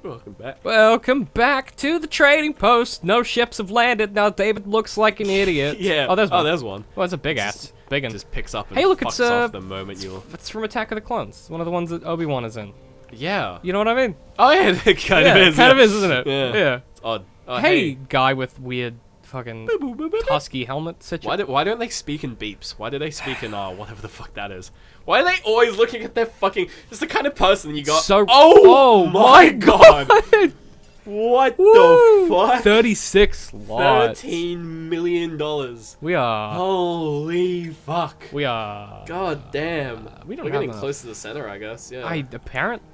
Welcome back. Welcome back to the trading post. No ships have landed. Now David looks like an idiot. Yeah. Oh, there's one. Oh, there's one. Oh, it's a big ass. Big one. Just picks up and Hey, look, fucks it's off the moment you. It's from Attack of the Clones. It's one of the ones that Obi-Wan is in. Yeah. You know what I mean? Oh yeah, it kind of is. Kind of is, isn't it? Yeah. It's odd. Oh, Hey, guy with weird fucking tusky helmet situation. Why don't they speak in beeps? Why do they speak in whatever the fuck that is? Why are they always looking at their fucking? It's the kind of person you got. So. Oh my god! What the fuck? 36 lots. $13 million. We are. Holy fuck. We are. God damn. We don't We're have getting enough. close to the center, I guess. Yeah.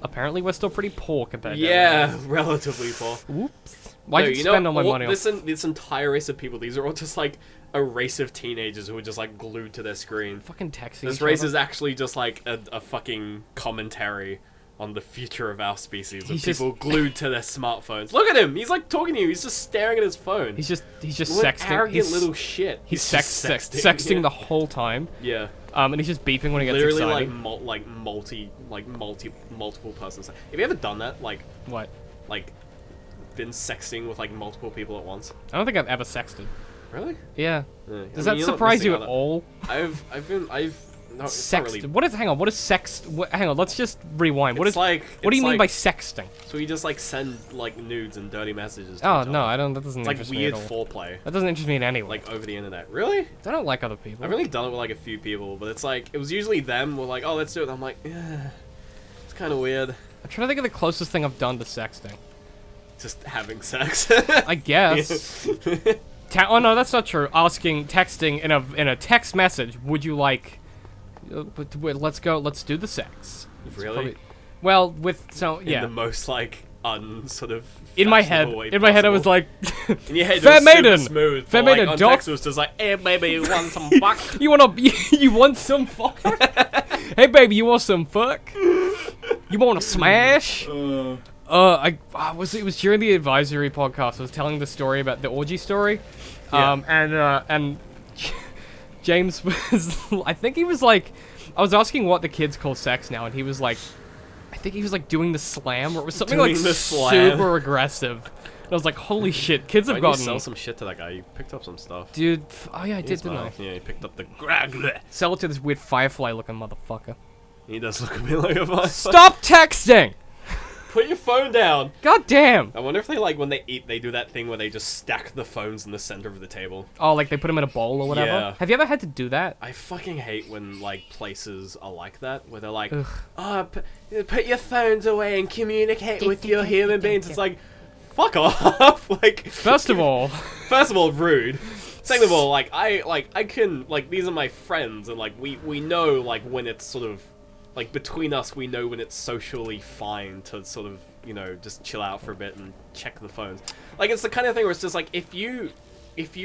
Apparently we're still pretty poor compared to Yeah, relatively poor. Oops. Why did you spend all my money on? This entire race of people, these are all just like a race of teenagers who are just like glued to their screen. Fucking texting. This race is actually just like a fucking commentary on the future of our species. Of people glued to their smartphones. Look at him! He's like talking to you. He's just staring at his phone. He's just What sexting. an arrogant little shit. He's just sexting yeah. the whole time. Yeah. And he's just beeping when he gets Literally excited. multiple persons. Have you ever done that? Like What? Been sexting with like multiple people at once? I don't think I've ever sexted. Really? Yeah. Yeah. Does that surprise you at all? No, it's not really. What is? Hang on. What is sext? Hang on. Let's just rewind. What It's like. What do you it's mean by like- sexting? So you just like send like nudes and dirty messages. To Oh each no, other. I don't. That doesn't It's like interest me weird at all. foreplay, That doesn't interest me in any way. like over the internet. Really? I don't like other people. I've only done it with like a few people, but it's like it was usually them were like, oh, let's do it. And I'm like, yeah, it's kind of weird. I'm trying to think of the closest thing I've done to sexting. Just having sex. I guess. Oh no, that's not true. Texting in a text message. Would you like? Let's go. Let's do the sex. It's Really? Well, yeah. In the most like sort of. In my head, I was like, in your head, Fair it was super maiden! smooth. Fair but, like, maiden, on doc- text, it was just like, hey baby, you want some fuck? you want some fuck? Hey baby, you want some fuck? You want to smash? It was during the advisory podcast. I was telling the story about the orgy story, Yeah. and James was, I think he was like, I was asking what the kids call sex now, and he was like, I think he was like doing the slam, or it was something Doing like the slam. super aggressive. And I was like, holy shit, kids have Why didn't gotten. you sell some shit to that guy? You picked up some stuff. Dude, oh yeah, I did, didn't I? Yeah, you picked up the. Sell it to this weird firefly-looking motherfucker. He does look a bit like a firefly. Stop texting! Put your phone down. God damn! I wonder if they like when they eat, they do that thing where they just stack the phones in the center of the table. Oh, like they put them in a bowl or whatever? Yeah. Have you ever had to do that? I fucking hate when like places are like that, where they're like, Ugh. oh, put your phones away and communicate with your human beings. It's like, fuck off. Like, First of all, rude. Second of all, I can, these are my friends, and like we know like when it's sort of like between us, we know when it's socially fine to sort of, you know, just chill out for a bit and check the phones. Like, it's the kind of thing where it's just like, if you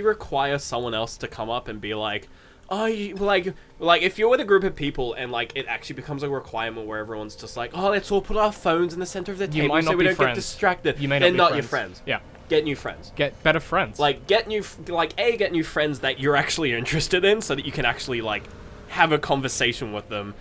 require someone else to come up and be like, oh, you, like if you're with a group of people and like it actually becomes a requirement where everyone's just like, oh, let's all put our phones in the center of the You table might so not we be don't friends. get distracted. You may They're not be your friends. friends. Yeah. Get new friends. Get better friends. Like, get new friends that you're actually interested in, so that you can actually like have a conversation with them.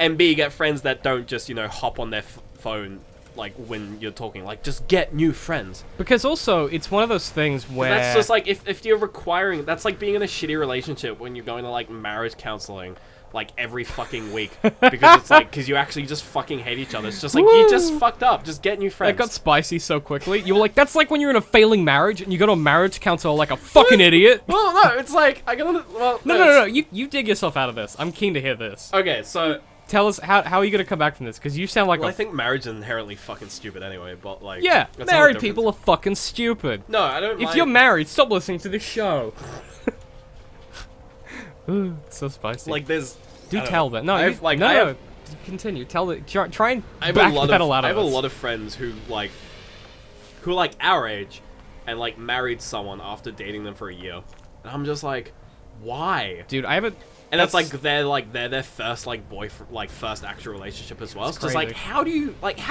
And B, get friends that don't just, you know, hop on their phone, like, when you're talking. Like, just get new friends. Because also, it's one of those things where... That's just like, if you're requiring... That's like being in a shitty relationship when you're going to, like, marriage counseling, like, every fucking week. Because it's like, because you actually just fucking hate each other. It's just like, you just fucked up. Just get new friends. That got spicy so quickly. You were like, that's like when you're in a failing marriage and you go to a marriage counselor like a fucking idiot. Well, no, it's like, I gotta... Well, No. You dig yourself out of this. I'm keen to hear this. Okay, so... Tell us, how are you going to come back from this? Because you sound like Well, I think marriage is inherently fucking stupid anyway, but like... Yeah, that's not married different. people are fucking stupid. No, I don't If mind... you're married, stop listening to this show. Ooh, it's so spicy. Like, there's... Do I don't tell know. them. No, I've, you, like, no, I no. have- Continue. Try and I have back a lot the pedal out of, of I have a us. lot of friends who like our age and like married someone after dating them for a year, and I'm just like, why? Dude, I haven't... And that's like they're their first like boyfriend, like first actual relationship as well. It's just like, crazy. how do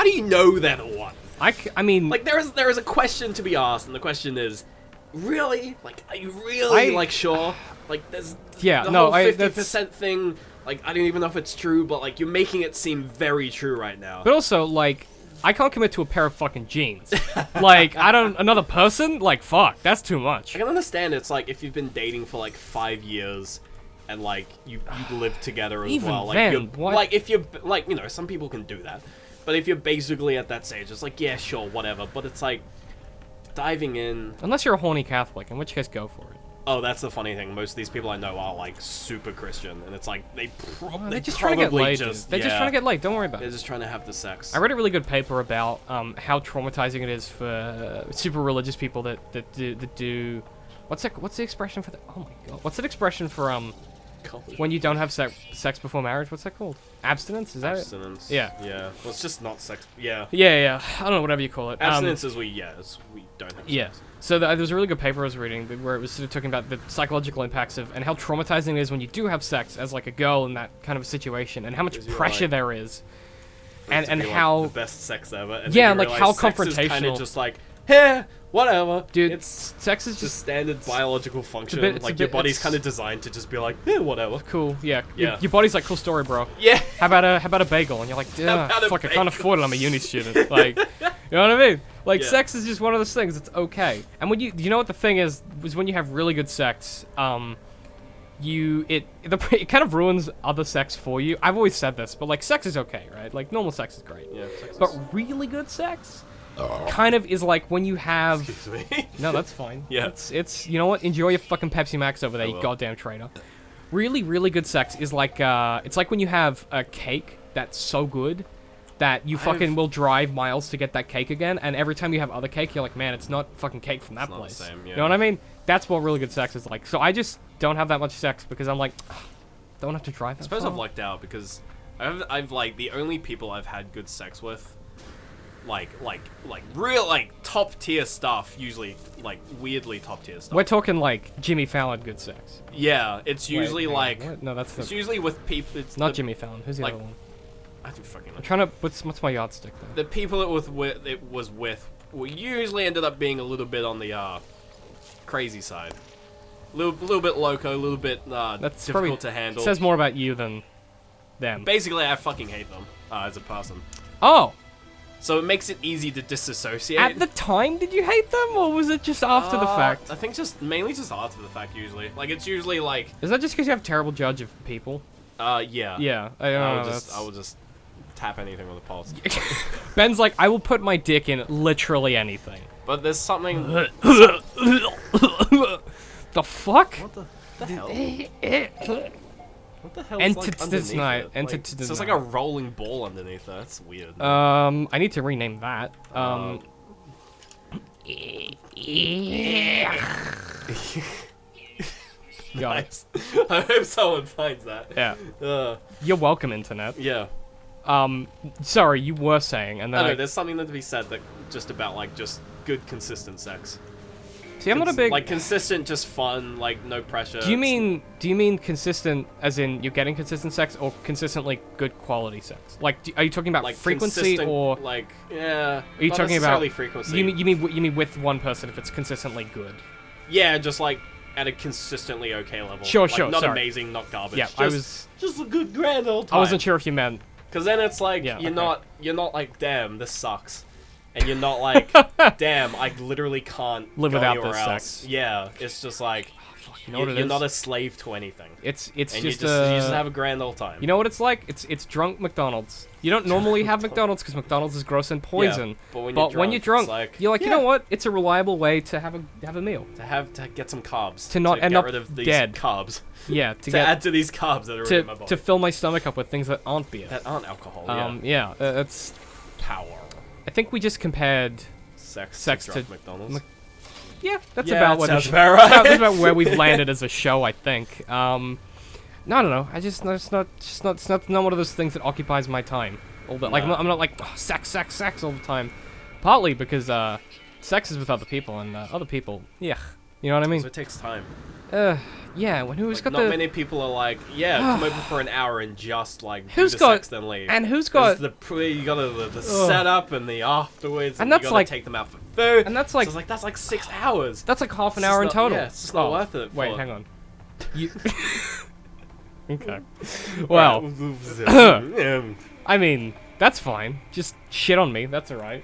you know they're the one? I mean... Like there is a question to be asked, and the question is, really? Like, are you really like sure? Like, there's Yeah, the no, whole I- 50% thing. Like, I don't even know if it's true, but like you're making it seem very true right now. But also, like, I can't commit to a pair of fucking jeans. Like, another person? Like, fuck, that's too much. I can understand it's like if you've been dating for like 5 years and like you live together as Even well. Like, then, you're, what? like if you're like, you know, some people can do that. But if you're basically at that stage, it's like, yeah, sure, whatever. But it's like diving in. Unless you're a horny Catholic, in which case go for it. Oh, that's the funny thing. Most of these people I know are like super Christian, and it's like they're just trying to get laid. They're just yeah, trying to get laid. Don't worry about They're it. just trying to have the sex. I read a really good paper about how traumatizing it is for super religious people that do. What's the expression for that? Oh my god. What's that expression for when you don't have sex before marriage? What's that called? Abstinence? Is that Abstinence. it? Yeah. Yeah. Well, it's just not sex. Yeah. Yeah. I don't know, whatever you call it. Abstinence is we don't have yeah. sex. So there was a really good paper I was reading where it was sort of talking about the psychological impacts of and how traumatizing it is when you do have sex as like a girl in that kind of a situation, and how much pressure like, there is, and how like the best sex ever. And yeah, then like you how realize sex is confrontational. kind of just like, hey, whatever, dude. It's sex is just just standard biological function. it's like your body's kind of designed to just be like, yeah, whatever. cool. Yeah. Yeah. Your body's like, cool story, bro. Yeah. How about a bagel? And you're like, fuck, I can't afford it. I'm a uni student. Like, you know what I mean? Like, Yeah. sex is just one of those things. It's okay. And when you know what the thing is when you have really good sex, it kind of ruins other sex for you. I've always said this, but like, sex is okay, right? Like, normal sex is great. Yeah. Sex But is... really good sex kind of is like when you have. Excuse me. No, that's fine. Yeah. It's you know what? Enjoy your fucking Pepsi Max over there, I you will. goddamn traitor. Really, really good sex is like it's like when you have a cake that's so good that you fucking will drive miles to get that cake again, and every time you have other cake, you're like, man, it's not fucking cake from that It's not the place. same, yeah. You know what I mean? That's what really good sex is like. So I just don't have that much sex because I'm like, don't have to drive that I suppose far. I've lucked out because I've like the only people I've had good sex with, like real like top tier stuff. Usually like weirdly top tier stuff. We're talking like Jimmy Fallon good sex. Yeah, it's usually Wait, like what? No, that's it's the, usually with people. It's not the, Jimmy Fallon. Who's the like, other one? I don't fucking know. I'm trying to. What's my yardstick though? The people it was with usually ended up being a little bit on the crazy side, little bit loco, a little bit That's difficult probably, to handle. Says more about you than them. Basically, I fucking hate them as a person. Oh, So it makes it easy to disassociate. at the time, did you hate them, or was it just after the fact? I think mainly just after the fact. Usually, like it's usually like Is that just because you have terrible judge of people? yeah. Yeah, I don't know. I will just tap anything with a pulse. Ben's like, I will put my dick in literally anything. But there's something. The fuck? What the hell? What the hell? Enter Is like to underneath deny- it? enter Like, to it's just like deny. a rolling ball underneath there. That's weird. I need to rename that. Got it. Nice. I hope someone finds that. Yeah. You're welcome, internet. Yeah. Sorry, you were saying, and I then know, there's something to be said that just about like just good consistent sex. see, I'm not a big. like consistent, just fun, like no pressure. Do you mean consistent as in you're getting consistent sex, or consistently good quality sex? Like, are you talking about like frequency, consistent, or like yeah? are you not talking about necessarily frequency? You mean with one person if it's consistently good? Yeah, just like at a consistently okay level. Sure, like, sure, Not sorry. amazing, not garbage. Yeah, just, just a good grand old time. I wasn't sure if you meant. Because then it's like Yeah, you're okay. not like damn this sucks, and you're not like damn I literally can't Live go without anywhere this else. sex. Yeah, it's just like You know what it you're is? not a slave to anything. It's And just you just have a grand old time. you know what it's like? It's drunk McDonald's. You don't normally have McDonald's because McDonald's is gross and poison. Yeah, but when you're drunk, it's like, you're like, you yeah, know what? It's a reliable way to have a meal. to get some carbs To not end get up rid of these dead. carbs Yeah, to add to these carbs that are in my body to fill my stomach up with things that aren't beer. that aren't alcohol. Yeah, it's. Power. I think we just compared. Sex to drunk McDonald's. Yeah, that's Yeah, about that what. sounds it- about right. That's about where we've landed as a show, I think. No, I don't know. It's not one of those things that occupies my time. All the, like No. I'm not like sex all the time. Partly because sex is with other people, and other people, yeah, you know what I mean. So it takes time. Yeah. When who's Like, got not the many people are like, yeah, come over for an hour and just like Who's do the got- sex then leave. and who's There's got you got the setup and the afterwards, And you that's gotta like- take them out for food. and that's So like it's like that's like 6 hours. that's like half an It's hour in just not- total. yeah, it's just not worth it Wait, for- hang on. You. Okay. Well, Um, I mean, That's fine. Just shit on me. That's alright.